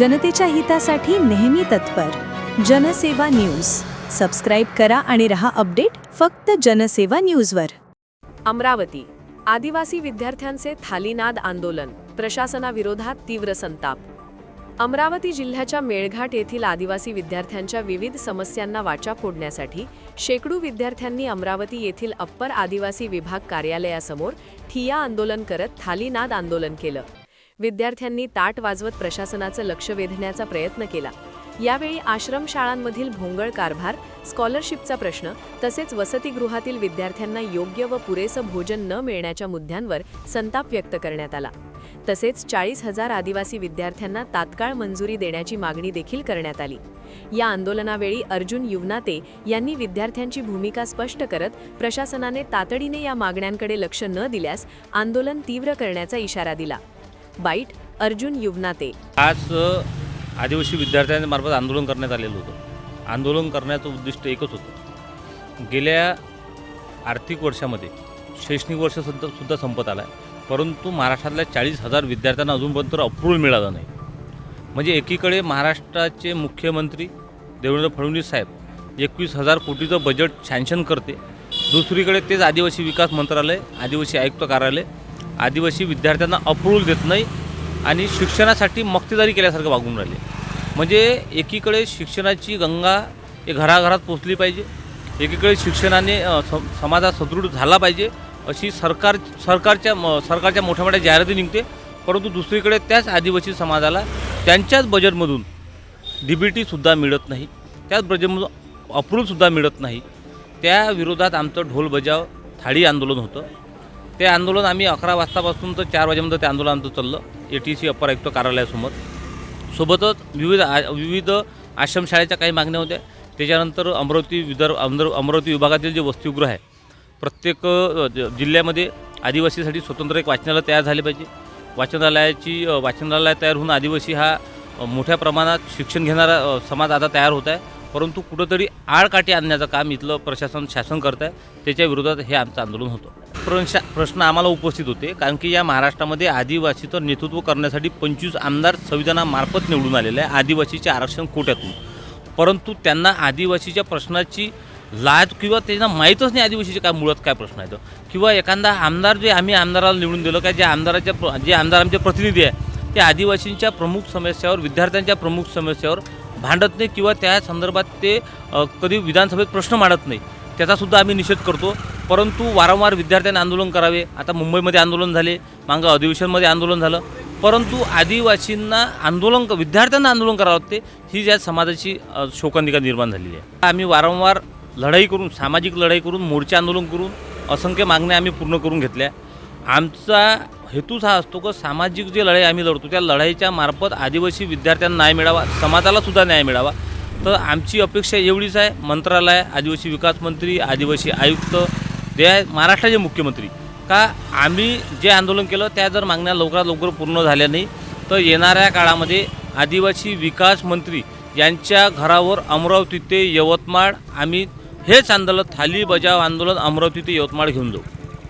जनतेच्या हितासाठी नेहमी तत्पर. जनसेवा न्यूज सबस्क्राईब करा आणि रहा अपडेट फक्त जनसेवा न्यूजवर. अमरावती आदिवासी विद्यार्थ्यांचे थालीनाद आंदोलन, प्रशासनाविरोधात तीव्र संताप. अमरावती जिल्ह्याच्या मेळघाट येथील आदिवासी विद्यार्थ्यांच्या विविध समस्यांना वाचा फोडण्यासाठी शेकडो विद्यार्थ्यांनी अमरावती येथील अप्पर आदिवासी विभाग कार्यालयासमोर ठिय्या आंदोलन करत थालीनाद आंदोलन केलं. विद्यार्थ्यांनी ताट वाजवत प्रशासनाचं लक्ष वेधण्याचा प्रयत्न केला. यावेळी आश्रमशाळांमधील भोंगळ कारभार, स्कॉलरशिपचा प्रश्न तसेच वसतिगृहातील विद्यार्थ्यांना योग्य व पुरेसं भोजन न मिळण्याच्या मुद्द्यांवर संताप व्यक्त करण्यात आला. तसेच 40,000 आदिवासी विद्यार्थ्यांना तात्काळ मंजुरी देण्याची मागणी देखील करण्यात आली. या आंदोलनावेळी अर्जुन युवनाते यांनी विद्यार्थ्यांची भूमिका स्पष्ट करत प्रशासनाने तातडीने या मागण्यांकडे लक्ष न दिल्यास आंदोलन तीव्र करण्याचा इशारा दिला. बाईट अर्जुन युवनाते. आज आदिवासी विद्यार्थ्यांमार्फत आंदोलन करण्यात आलेलं होतं. आंदोलन करण्याचं उद्दिष्ट एकच होतं. गेल्या आर्थिक वर्षामध्ये शैक्षणिक वर्ष सुद्धा संपत आला आहे, परंतु महाराष्ट्रातल्या 40,000 विद्यार्थ्यांना अजूनपर्यंत अप्रूव्हल मिळालं नाही. म्हणजे एकीकडे महाराष्ट्राचे मुख्यमंत्री देवेंद्र फडणवीस साहेब 21,000 कोटीचं बजेट सँक्शन करते, दुसरीकडे तेच आदिवासी विकास मंत्रालय, आदिवासी आयुक्त कार्यालय आदिवासी विद्यार्थ्यांना अप्रूव्हल देत नाही आणि शिक्षणासाठी मक्तेदारी केल्यासारखं वागून राहिले. म्हणजे एकीकडे शिक्षणाची गंगा हे घराघरात पोचली पाहिजे, एकीकडे शिक्षणाने समाजात सदृढ झाला पाहिजे अशी सरकारच्या मोठ्या मोठ्या जाहिराती निघते, परंतु दुसरीकडे त्याच आदिवासी समाजाला त्यांच्याच बजेटमधून DBTसुद्धा मिळत नाही, त्याच बजेटमधून अप्रूव्हलसुद्धा मिळत नाही. त्या विरोधात आमचं ढोल बजाव थाळी आंदोलन होतं. ते आंदोलन आम्ही 11 वाजतापासून तर 4 वाजेपर्यंत ते आंदोलन आमचं चाललं ATC अप्पर आयुक्त कार्यालयासमोर. सोबतच विविध आश्रमशाळेच्या काही मागण्या होत्या. त्याच्यानंतर अमरावती विभागातील जे वसतिगृह आहे, प्रत्येक जिल्ह्यामध्ये आदिवासीसाठी स्वतंत्र एक वाचनालय तयार झाले पाहिजे. वाचनालय तयार होऊन आदिवासी हा मोठ्या प्रमाणात शिक्षण घेणारा समाज आता तयार होत आहे, परंतु कुठंतरी आळकाठी आणण्याचं काम इथलं शासन करत आहे. त्याच्या विरोधात हे आमचं आंदोलन होतं. प्रश्न आम्हाला उपस्थित होते, कारण की या महाराष्ट्रामध्ये आदिवासीचं नेतृत्व करण्यासाठी 25 आमदार संविधानामार्फत निवडून आलेले आहे आदिवासीच्या आरक्षण कोट्यातून, परंतु त्यांना आदिवासीच्या प्रश्नाची लाज किंवा त्यांना माहीतच नाही आदिवासीचे काय मुळात काय प्रश्न आहेत. किंवा एखादा आमदार जे आम्ही आमदाराला निवडून दिलं काय, जे आमदार आमचे प्रतिनिधी आहे ते आदिवासींच्या प्रमुख समस्यावर, विद्यार्थ्यांच्या प्रमुख समस्यावर भांडत नाही किंवा त्या संदर्भात ते कधी विधानसभेत प्रश्न मांडत नाही, त्याचासुद्धा आम्ही निषेध करतो. परंतु वारंवार विद्यार्थ्यांनी आंदोलन करावे. आता मुंबईमध्ये आंदोलन झाले, मागं अधिवेशनमध्ये आंदोलन झालं, परंतु आदिवासींना विद्यार्थ्यांना आंदोलन करावं लागते, ही ज्या समाजाची शोकांतिका निर्माण झालेली आहे. आम्ही वारंवार लढाई करून, सामाजिक लढाई करून, मोर्चे आंदोलन करून असंख्य मागण्या आम्ही पूर्ण करून घेतल्या. आमचा हेतूच हा असतो की सामाजिक जे लढाई आम्ही लढतो त्या लढाईच्या मार्फत आदिवासी विद्यार्थ्यांना न्याय मिळावा, समाजालासुद्धा न्याय मिळावा. तर आमची अपेक्षा एवढीच आहे, मंत्रालय, आदिवासी विकास मंत्री, आदिवासी आयुक्त, जे आहे महाराष्ट्राचे मुख्यमंत्री, का आम्ही जे आंदोलन केलं त्या जर मागण्या लवकरात लवकर पूर्ण झाल्या नाही तर येणाऱ्या काळामध्ये आदिवासी विकास मंत्री यांच्या घरावर अमरावती ते यवतमाळ आम्ही हेच आंदोलन, थाली बजाव आंदोलन अमरावती ते यवतमाळ घेऊन जाऊ.